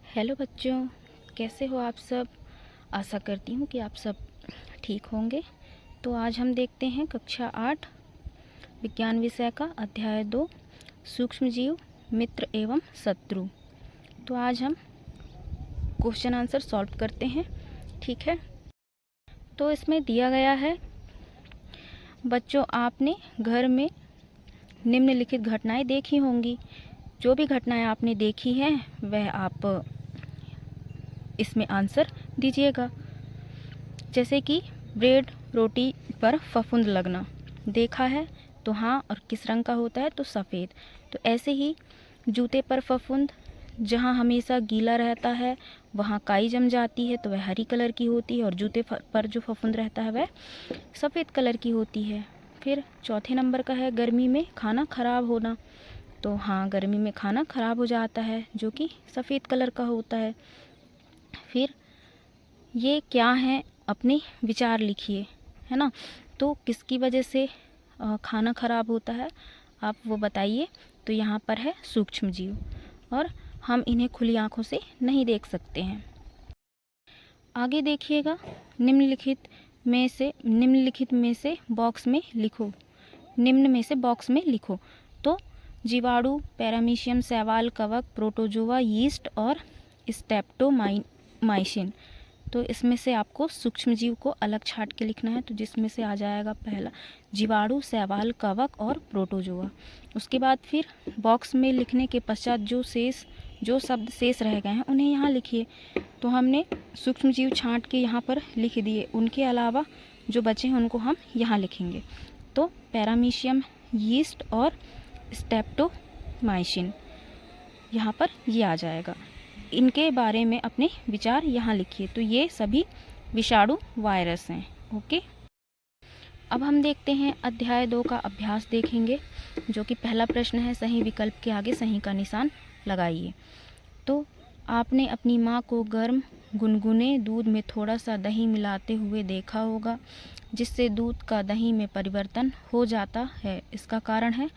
Hello बच्चों, कैसे हो आप सब। आशा करती हूँ कि आप सब ठीक होंगे। तो आज हम देखते हैं कक्षा 8 विज्ञान विषय का अध्याय 2 सूक्ष्म जीव, मित्र एवं शत्रु। तो आज हम क्वेश्चन आंसर सॉल्व करते हैं, ठीक है। तो इसमें दिया गया है, बच्चों आपने घर में निम्नलिखित घटनाएं देखी होंगी। जो भी घटनाएं आपने देखी हैं वह आप इसमें आंसर दीजिएगा। जैसे कि ब्रेड रोटी पर फफूंद लगना देखा है तो हाँ, और किस रंग का होता है तो सफ़ेद। तो ऐसे ही जूते पर फफूंद, जहाँ हमेशा गीला रहता है वहाँ काई जम जाती है तो वह हरी कलर की होती है, और जूते पर जो फफूंद रहता है वह सफ़ेद कलर की होती है। फिर चौथे नंबर का है गर्मी में खाना खराब होना। तो हाँ, गर्मी में खाना खराब हो जाता है जो कि सफ़ेद कलर का होता है। फिर ये क्या है, अपने विचार लिखिए, है ना। तो किसकी वजह से खाना खराब होता है आप वो बताइए। तो यहाँ पर है सूक्ष्म जीव, और हम इन्हें खुली आंखों से नहीं देख सकते हैं। आगे देखिएगा, निम्नलिखित में से बॉक्स में लिखो। निम्न में से बॉक्स में लिखो। तो जीवाणु, पैरामीशियम, शैवाल, कवक, प्रोटोजोआ, यीस्ट और स्टेप्टोमाइसिन। तो इसमें से आपको सूक्ष्म जीव को अलग छाट के लिखना है। तो जिसमें से आ जाएगा पहला जीवाणु, शैवाल, कवक और प्रोटोजोआ। उसके बाद फिर बॉक्स में लिखने के पश्चात जो शब्द शेष रह गए हैं उन्हें यहाँ लिखिए। तो हमने सूक्ष्म जीव छांट के यहाँ पर लिख दिए, उनके अलावा जो बचे हैं उनको हम यहाँ लिखेंगे। तो पैरामीशियम, यीस्ट और स्टेप्टोमाइसिन यहाँ पर ये आ जाएगा। इनके बारे में अपने विचार यहाँ लिखिए। तो ये सभी विषाणु वायरस हैं। ओके, अब हम देखते हैं अध्याय 2 का अभ्यास देखेंगे, जो कि पहला प्रश्न है, सही विकल्प के आगे सही का निशान लगाइए। तो आपने अपनी माँ को गर्म गुनगुने दूध में थोड़ा सा दही मिलाते हुए देखा होगा, जिससे दूध का दही में परिवर्तन हो जाता है। इसका कारण है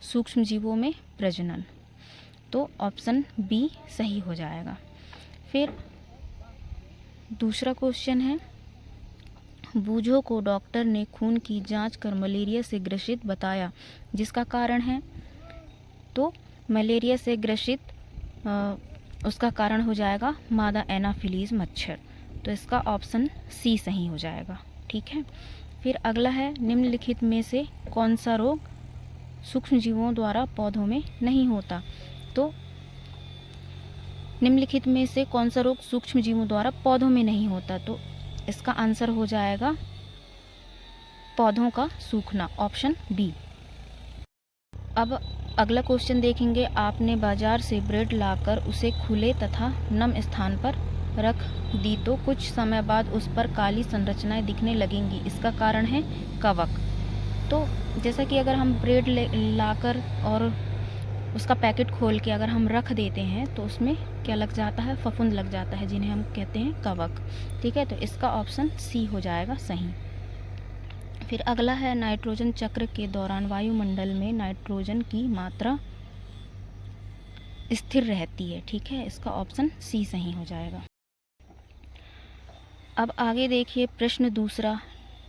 सूक्ष्म जीवों में प्रजनन। तो ऑप्शन बी सही हो जाएगा। फिर दूसरा क्वेश्चन है, बूझों को डॉक्टर ने खून की जांच कर मलेरिया से ग्रसित बताया, जिसका कारण है। तो मलेरिया से ग्रसित उसका कारण हो जाएगा मादा एनाफिलीज मच्छर। तो इसका ऑप्शन सी सही हो जाएगा, ठीक है। फिर अगला है, निम्नलिखित में से कौन सा रोग सूक्ष्म जीवों द्वारा पौधों में नहीं होता। तो निम्नलिखित में से कौन सा रोग सूक्ष्म जीवों द्वारा पौधों में नहीं होता। तो इसका आंसर हो जाएगा पौधों का सूखना, ऑप्शन बी। अब अगला क्वेश्चन देखेंगे, आपने बाजार से ब्रेड लाकर उसे खुले तथा नम स्थान पर रख दी तो कुछ समय बाद उस पर काली संरचनाएं दिखने लगेंगी। इसका कारण है कवक। तो जैसा कि अगर हम ब्रेड लाकर और उसका पैकेट खोल के अगर हम रख देते हैं तो उसमें क्या लग जाता है, फफूंद लग जाता है, जिन्हें हम कहते हैं कवक, ठीक है। तो इसका ऑप्शन सी हो जाएगा सही। फिर अगला है, नाइट्रोजन चक्र के दौरान वायुमंडल में नाइट्रोजन की मात्रा स्थिर रहती है, ठीक है। इसका ऑप्शन सी सही हो जाएगा। अब आगे देखिए प्रश्न दूसरा,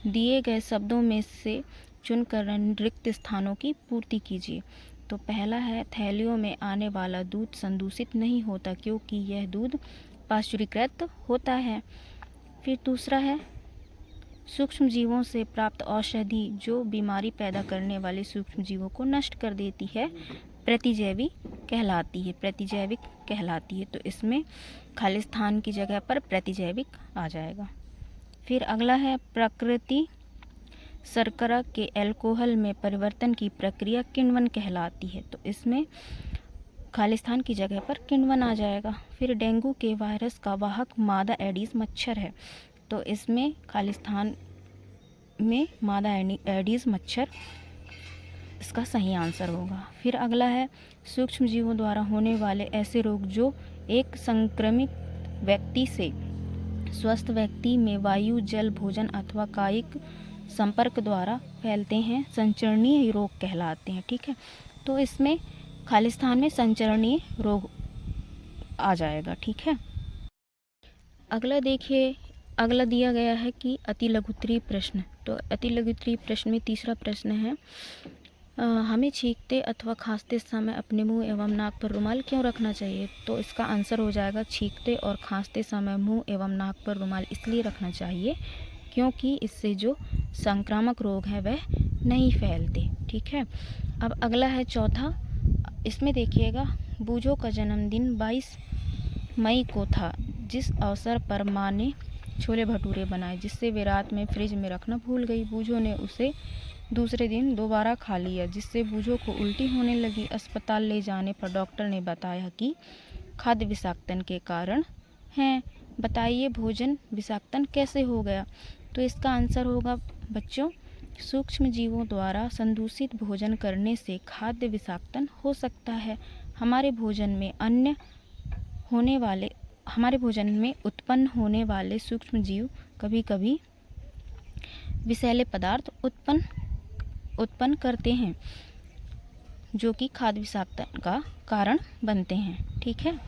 दिए गए शब्दों में से चुनकर रिक्त स्थानों की पूर्ति कीजिए। तो पहला है, थैलियों में आने वाला दूध संदूषित नहीं होता क्योंकि यह दूध पाश्चुरीकृत होता है। फिर दूसरा है, सूक्ष्म जीवों से प्राप्त औषधि जो बीमारी पैदा करने वाले सूक्ष्म जीवों को नष्ट कर देती है प्रतिजैविक कहलाती है। तो इसमें खाली स्थान की जगह पर प्रतिजैविक आ जाएगा। फिर अगला है, प्रकृति शर्करा के अल्कोहल में परिवर्तन की प्रक्रिया किण्वन कहलाती है। तो इसमें खालिस्तान की जगह पर किण्वन आ जाएगा। फिर डेंगू के वायरस का वाहक मादा एडीज मच्छर है। तो इसमें खालिस्तान में मादा एडीज मच्छर इसका सही आंसर होगा। फिर अगला है, सूक्ष्म जीवों द्वारा होने वाले ऐसे रोग जो एक संक्रमित व्यक्ति से स्वस्थ व्यक्ति में वायु, जल, भोजन अथवा कायिक संपर्क द्वारा फैलते हैं, संचरणीय रोग कहलाते हैं, ठीक है। तो इसमें खालिस्तान में संचरणीय रोग आ जाएगा। ठीक है, अगला देखिए, अगला दिया गया है कि अति लघुत्तरीय प्रश्न। तो अति लघुत्तरीय प्रश्न में तीसरा प्रश्न है, हमें छींकते अथवा खांसते समय अपने मुंह एवं नाक पर रुमाल क्यों रखना चाहिए? तो इसका आंसर हो जाएगा, छींकते और खांसते समय मुंह एवं नाक पर रुमाल इसलिए रखना चाहिए क्योंकि इससे जो संक्रामक रोग है वह नहीं फैलते। ठीक है, अब अगला है चौथा, इसमें देखिएगा, बूझो का जन्मदिन 22 मई को था, जिस अवसर पर माँ ने छोले भटूरे बनाए जिससे वे रात में फ्रिज में रखना भूल गई। बूझो ने उसे दूसरे दिन दोबारा खा लिया जिससे बूझो को उल्टी होने लगी। अस्पताल ले जाने पर डॉक्टर ने बताया कि खाद्य विषाक्तन के कारण हैं। बताइए भोजन विषाक्तन कैसे हो गया? तो इसका आंसर होगा बच्चों, सूक्ष्म जीवों द्वारा संदूषित भोजन करने से खाद्य विषाक्तन हो सकता है। हमारे भोजन में उत्पन्न होने वाले सूक्ष्म जीव कभी कभी विषैले पदार्थ उत्पन्न करते हैं जो कि खाद्य विषाक्तन का कारण बनते हैं। ठीक है,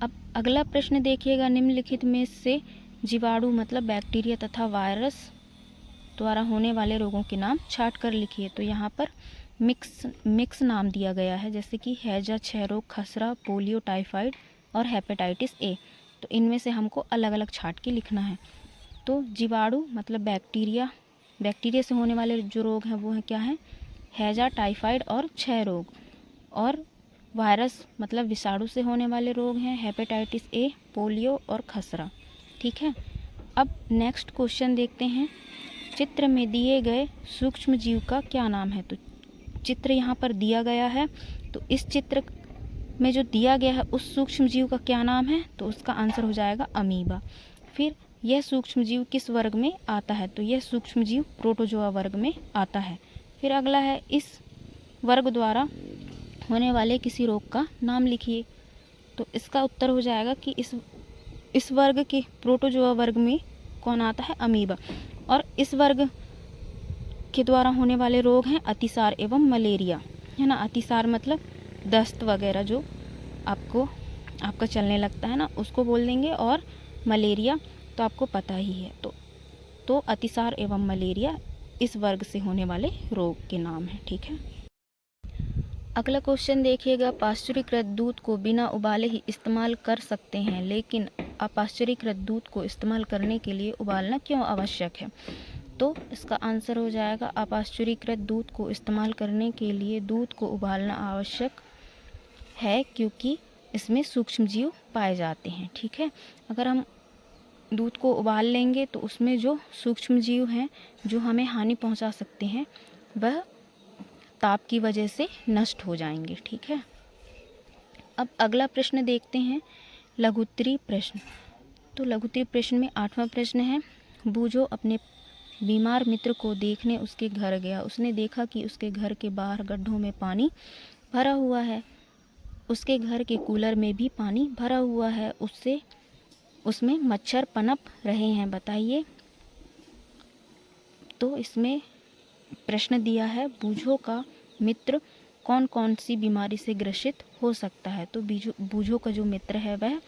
अब अगला प्रश्न देखिएगा, निम्नलिखित में से जीवाणु मतलब बैक्टीरिया तथा वायरस द्वारा होने वाले रोगों के नाम छाट कर लिखिए। तो यहाँ पर मिक्स नाम दिया गया है, जैसे कि हैजा, क्षय रोग, खसरा, पोलियो, टाइफाइड और हेपेटाइटिस ए। तो इनमें से हमको अलग अलग छाट के लिखना है। तो जीवाणु मतलब बैक्टीरिया से होने वाले जो रोग हैं वो हैं क्या हैं? हैजा, टाइफाइड और क्षय रोग। और वायरस मतलब विषाणु से होने वाले रोग हैं हेपेटाइटिस ए, पोलियो और खसरा। ठीक है, अब नेक्स्ट क्वेश्चन देखते हैं, चित्र में दिए गए सूक्ष्म जीव का क्या नाम है? तो चित्र यहाँ पर दिया गया है, तो इस चित्र में जो दिया गया है उस सूक्ष्म जीव का क्या नाम है? तो उसका आंसर हो जाएगा अमीबा। फिर यह सूक्ष्म जीव किस वर्ग में आता है? तो यह सूक्ष्म जीव प्रोटोजोआ वर्ग में आता है। फिर अगला है, इस वर्ग द्वारा होने वाले किसी रोग का नाम लिखिए। तो इसका उत्तर हो जाएगा कि इस वर्ग के प्रोटोजोआ वर्ग में कौन आता है? अमीबा। और इस वर्ग के द्वारा होने वाले रोग हैं अतिसार एवं मलेरिया, है ना। अतिसार मतलब दस्त वगैरह जो आपका चलने लगता है ना, उसको बोल देंगे। और मलेरिया तो आपको पता ही है। तो अतिसार एवं मलेरिया इस वर्ग से होने वाले रोग के नाम हैं। ठीक है, अगला क्वेश्चन देखिएगा, पाश्चुरीकृत दूध को बिना उबाले ही इस्तेमाल कर सकते हैं, लेकिन अपाश्चुरीकृत दूध को इस्तेमाल करने के लिए उबालना क्यों आवश्यक है? तो इसका आंसर हो जाएगा, अपाश्चुरीकृत दूध को इस्तेमाल करने के लिए दूध को उबालना आवश्यक है क्योंकि इसमें सूक्ष्म जीव पाए जाते हैं। ठीक है, अगर हम दूध को उबाल लेंगे तो उसमें जो सूक्ष्म जीव हैं जो हमें हानि पहुंचा सकते हैं वह ताप की वजह से नष्ट हो जाएंगे। ठीक है, अब अगला प्रश्न देखते हैं, लघुत्तरीय प्रश्न। तो लघुत्तरीय प्रश्न में 8वां प्रश्न है, बूझो अपने बीमार मित्र को देखने उसके घर गया। उसने देखा कि उसके घर के बाहर गड्ढों में पानी भरा हुआ है, उसके घर के कूलर में भी पानी भरा हुआ है, उसमें मच्छर पनप रहे हैं, बताइए। तो इसमें प्रश्न दिया है, बूझो का मित्र कौन कौन सी बीमारी से ग्रसित हो सकता है? तो बूझो का जो मित्र है वह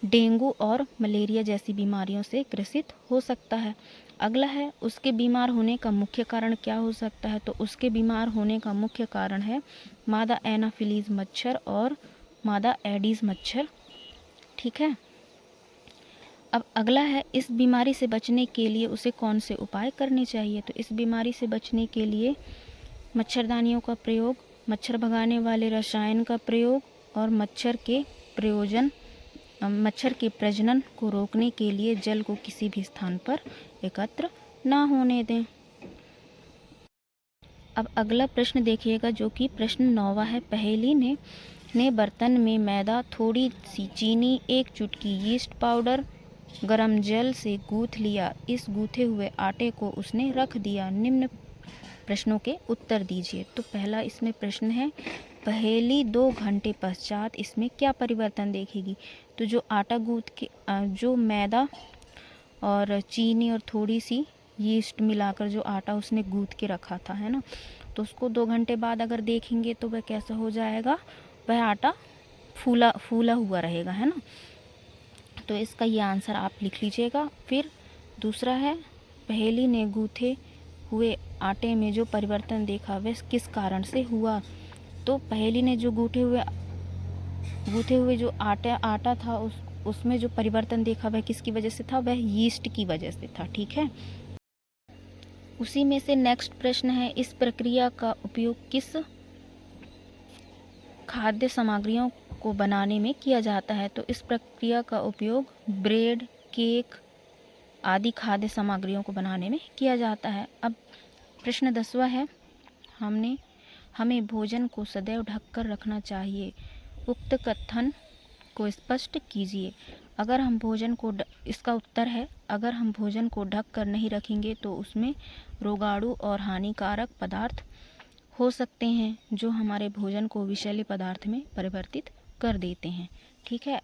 डेंगू और मलेरिया जैसी बीमारियों से ग्रसित हो सकता है। अगला है, उसके बीमार होने का मुख्य कारण क्या हो सकता है? तो उसके बीमार होने का मुख्य कारण है मादा एनाफिलीज मच्छर और मादा एडीज मच्छर। ठीक है, अब अगला है, इस बीमारी से बचने के लिए उसे कौन से उपाय करने चाहिए? तो इस बीमारी से बचने के लिए मच्छरदानियों का प्रयोग, मच्छर भगाने वाले रसायन का प्रयोग और मच्छर के प्रजनन को रोकने के लिए जल को किसी भी स्थान पर एकत्र ना होने दें। अब अगला प्रश्न देखिएगा जो कि प्रश्न 9वां है, पहेली ने बर्तन में मैदा, थोड़ी सी चीनी, 1 चुटकी यीस्ट पाउडर, गरम जल से गूँथ लिया। इस गूँथे हुए आटे को उसने रख दिया। निम्न प्रश्नों के उत्तर दीजिए। तो पहला इसमें प्रश्न है, पहेली 2 घंटे पश्चात इसमें क्या परिवर्तन देखेगी? तो जो आटा गूँथ के जो मैदा और चीनी और थोड़ी सी यीस्ट मिलाकर जो आटा उसने गूँथ के रखा था, है ना, तो उसको 2 घंटे बाद अगर देखेंगे तो वह कैसा हो जाएगा? वह आटा फूला फूला हुआ रहेगा, है ना। तो इसका ये आंसर आप लिख लीजिएगा। फिर दूसरा है, पहेली ने गूथे हुए आटे में जो परिवर्तन देखा वह किस कारण से हुआ। तो पहेली ने जो गूथे हुए जो आटा था उसमें जो परिवर्तन देखा वह किसकी वजह से था, वह यीस्ट की वजह से था। ठीक है। उसी में से नेक्स्ट प्रश्न है, इस प्रक्रिया का उपयोग किस खाद्य सामग्रियों को बनाने में किया जाता है। तो इस प्रक्रिया का उपयोग ब्रेड, केक आदि खाद्य सामग्रियों को बनाने में किया जाता है। अब प्रश्न 10वां है, हमें भोजन को सदैव ढककर रखना चाहिए, उक्त कथन को स्पष्ट कीजिए। इसका उत्तर है, अगर हम भोजन को ढक कर नहीं रखेंगे तो उसमें रोगाणु और हानिकारक पदार्थ हो सकते हैं जो हमारे भोजन को विषैले पदार्थ में परिवर्तित कर देते हैं। ठीक है।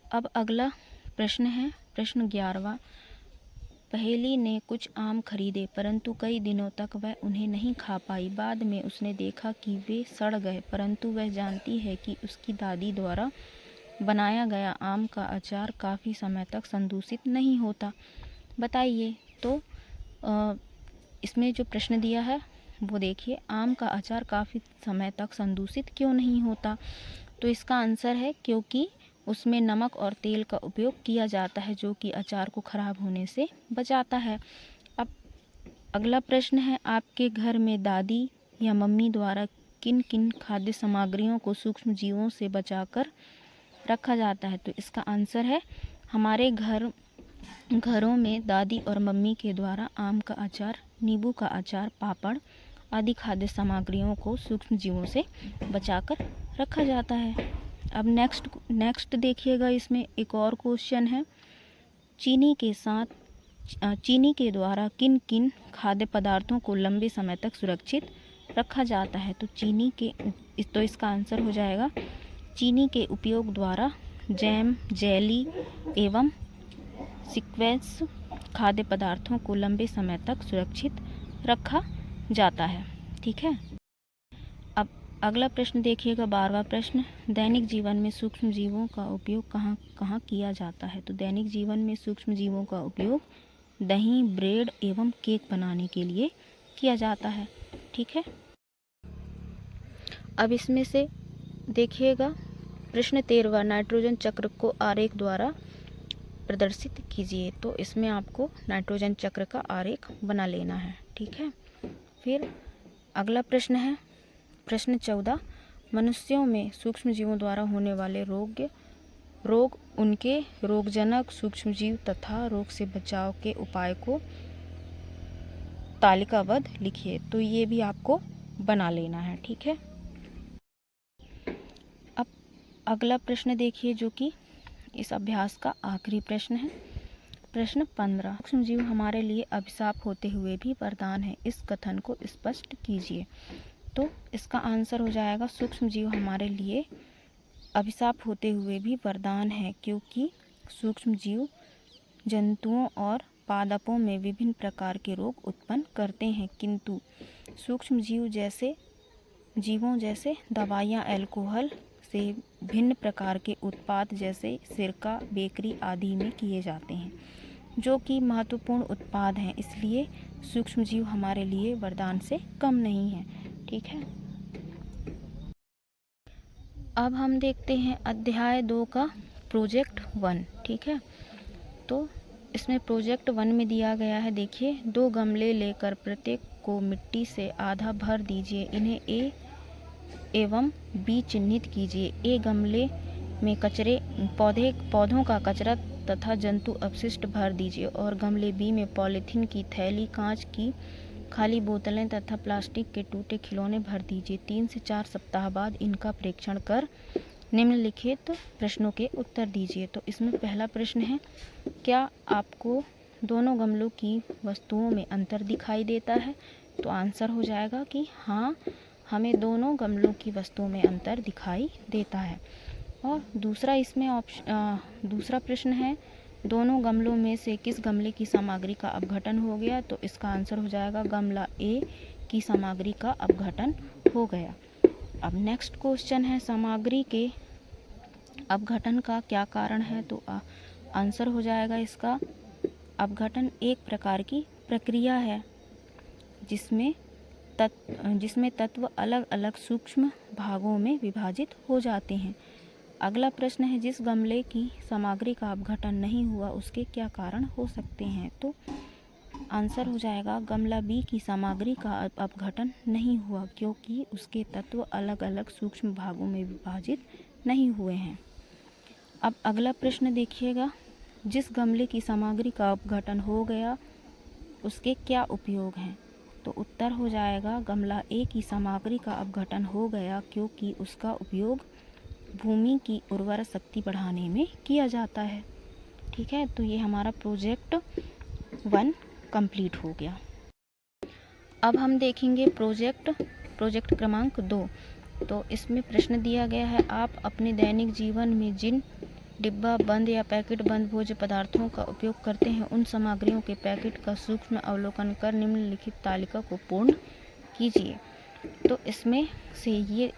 अब अगला प्रश्न है, प्रश्न 11वां, पहेली ने कुछ आम खरीदे परंतु कई दिनों तक वह उन्हें नहीं खा पाई। बाद में उसने देखा कि वे सड़ गए, परंतु वह जानती है कि उसकी दादी द्वारा बनाया गया आम का अचार काफ़ी समय तक संदूषित नहीं होता। बताइए। तो इसमें जो प्रश्न दिया है वो देखिए, आम का अचार काफ़ी समय तक संदूषित क्यों नहीं होता। तो इसका आंसर है क्योंकि उसमें नमक और तेल का उपयोग किया जाता है जो कि अचार को खराब होने से बचाता है। अब अगला प्रश्न है, आपके घर में दादी या मम्मी द्वारा किन किन खाद्य सामग्रियों को सूक्ष्म जीवों से बचाकर रखा जाता है। तो इसका आंसर है, हमारे घरों में दादी और मम्मी के द्वारा आम का अचार, नींबू का अचार, पापड़ आदि खाद्य सामग्रियों को सूक्ष्म जीवों से बचाकर रखा जाता है। अब नेक्स्ट देखिएगा, इसमें एक और क्वेश्चन है, चीनी के द्वारा किन किन खाद्य पदार्थों को लंबे समय तक सुरक्षित रखा जाता है। तो इसका आंसर हो जाएगा, चीनी के उपयोग द्वारा जैम, जेली एवं सीक्वेंस खाद्य पदार्थों को लंबे समय तक सुरक्षित रखा जाता है। ठीक है। अब अगला प्रश्न देखिएगा, 12वां प्रश्न, दैनिक जीवन में सूक्ष्म जीवों का उपयोग कहाँ कहाँ किया जाता है। तो दैनिक जीवन में सूक्ष्म जीवों का उपयोग दही, ब्रेड एवं केक बनाने के लिए किया जाता है। ठीक है। अब इसमें से देखिएगा, प्रश्न 13वां, नाइट्रोजन चक्र को आरेख द्वारा प्रदर्शित कीजिए। तो इसमें आपको नाइट्रोजन चक्र का आरेख बना लेना है। ठीक है। फिर अगला प्रश्न है, प्रश्न 14, मनुष्यों में सूक्ष्म जीवों द्वारा होने वाले रोग उनके रोगजनक सूक्ष्मजीव तथा रोग से बचाव के उपाय को तालिकाबद्ध लिखिए। तो ये भी आपको बना लेना है। ठीक है। अब अगला प्रश्न देखिए, जो कि इस अभ्यास का आखिरी प्रश्न है, प्रश्न 15, सूक्ष्म जीव हमारे लिए अभिशाप होते हुए भी वरदान है, इस कथन को स्पष्ट कीजिए। तो इसका आंसर हो जाएगा, सूक्ष्म जीव हमारे लिए अभिशाप होते हुए भी वरदान है क्योंकि सूक्ष्म जीव जंतुओं और पादपों में विभिन्न प्रकार के रोग उत्पन्न करते हैं, किंतु सूक्ष्म जीवों जैसे दवाइयाँ, अल्कोहल से भिन्न प्रकार के उत्पाद जैसे सिरका, बेकरी आदि में किए जाते हैं, जो कि महत्वपूर्ण उत्पाद हैं। इसलिए सूक्ष्म जीव हमारे लिए वरदान से कम नहीं है। ठीक है। अब हम देखते हैं अध्याय 2 का प्रोजेक्ट 1। ठीक है। तो इसमें प्रोजेक्ट 1 में दिया गया है, देखिए, 2 गमले लेकर प्रत्येक को मिट्टी से आधा भर दीजिए, इन्हें ए एवं बी चिन्हित कीजिए। ए गमले में पौधों का कचरा तथा जंतु अपशिष्ट भर दीजिए और गमले बी में पॉलीथीन की थैली, कांच की खाली बोतलें तथा प्लास्टिक के टूटे खिलौने भर दीजिए। 3 से 4 सप्ताह बाद इनका परीक्षण कर निम्नलिखित प्रश्नों के उत्तर दीजिए। तो इसमें पहला प्रश्न है, क्या आपको दोनों गमलों की वस्तुओं में अंतर दिखाई देता है। तो आंसर हो जाएगा कि हाँ, हमें दोनों गमलों की वस्तुओं में अंतर दिखाई देता है। और दूसरा प्रश्न है, दोनों गमलों में से किस गमले की सामग्री का अपघटन हो गया। तो इसका आंसर हो जाएगा गमला ए की सामग्री का अपघटन हो गया। अब नेक्स्ट क्वेश्चन है सामग्री के अपघटन का क्या कारण है। तो आंसर हो जाएगा इसका, अपघटन एक प्रकार की प्रक्रिया है जिसमें तत्व अलग अलग सूक्ष्म भागों में विभाजित हो जाते हैं। अगला प्रश्न है, जिस गमले की सामग्री का अपघटन नहीं हुआ उसके क्या कारण हो सकते हैं। तो आंसर हो जाएगा, गमला बी की सामग्री का अपघटन नहीं हुआ क्योंकि उसके तत्व अलग अलग सूक्ष्म भागों में विभाजित नहीं हुए हैं। अब अगला प्रश्न देखिएगा, जिस गमले की सामग्री का अपघटन हो गया उसके क्या उपयोग हैं। तो उत्तर हो जाएगा, गमला ए की सामग्री का अपघटन हो गया क्योंकि उसका उपयोग भूमि की उर्वरा शक्ति बढ़ाने में किया जाता है। ठीक है, तो ये हमारा प्रोजेक्ट 1 कंप्लीट हो गया। अब हम देखेंगे प्रोजेक्ट क्रमांक 2। तो इसमें प्रश्न दिया गया है, आप अपने दैनिक जीवन में जिन डिब्बा बंद या पैकेट बंद भोज्य पदार्थों का उपयोग करते हैं उन सामग्रियों के पैकेट का सूक्ष्म अवलोकन कर निम्नलिखित तालिका को पूर्ण कीजिए। तो इसमें से ये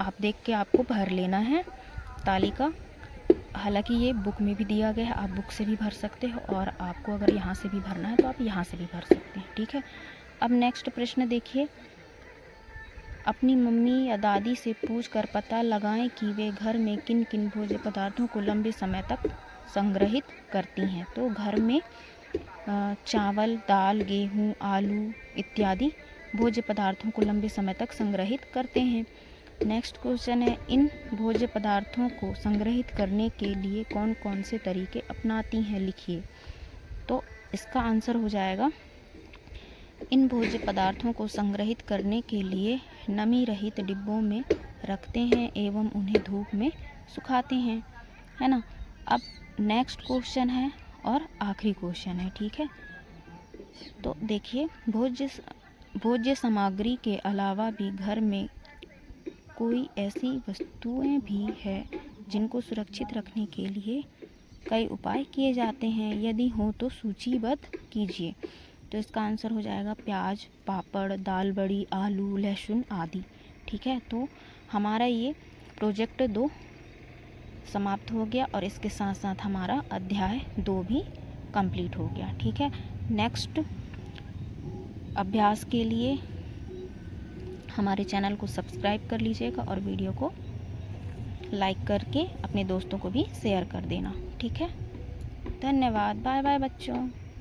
आप देख के आपको भर लेना है तालिका। हालांकि ये बुक में भी दिया गया है, आप बुक से भी भर सकते हो और आपको अगर यहाँ से भी भरना है तो आप यहाँ से भी भर सकते हैं। ठीक है, अब नेक्स्ट प्रश्न देखिए, अपनी मम्मी या दादी से पूछकर पता लगाएं कि वे घर में किन किन भोज्य पदार्थों को लंबे समय तक संग्रहित करती हैं। तो घर में चावल, दाल, गेहूँ, आलू इत्यादि भोज्य पदार्थों को लंबे समय तक संग्रहित करते हैं। नेक्स्ट क्वेश्चन है, इन भोज्य पदार्थों को संग्रहित करने के लिए कौन कौन से तरीके अपनाती हैं, लिखिए। तो इसका आंसर हो जाएगा, इन भोज्य पदार्थों को संग्रहित करने के लिए नमी रहित डिब्बों में रखते हैं एवं उन्हें धूप में सुखाते हैं, है ना। अब नेक्स्ट क्वेश्चन है और आखिरी क्वेश्चन है। ठीक है, तो देखिए, भोज्य सामग्री के अलावा भी घर में कोई ऐसी वस्तुएं भी है जिनको सुरक्षित रखने के लिए कई उपाय किए जाते हैं, यदि हो तो सूचीबद्ध कीजिए। तो इसका आंसर हो जाएगा, प्याज, पापड़, दाल बड़ी, आलू, लहसुन आदि। ठीक है, तो हमारा ये प्रोजेक्ट 2 समाप्त हो गया और इसके साथ साथ हमारा अध्याय 2 भी कंप्लीट हो गया। ठीक है, नेक्स्ट अभ्यास के लिए हमारे चैनल को सब्सक्राइब कर लीजिएगा और वीडियो को लाइक करके अपने दोस्तों को भी शेयर कर देना। ठीक है, धन्यवाद, बाय बाय बच्चों।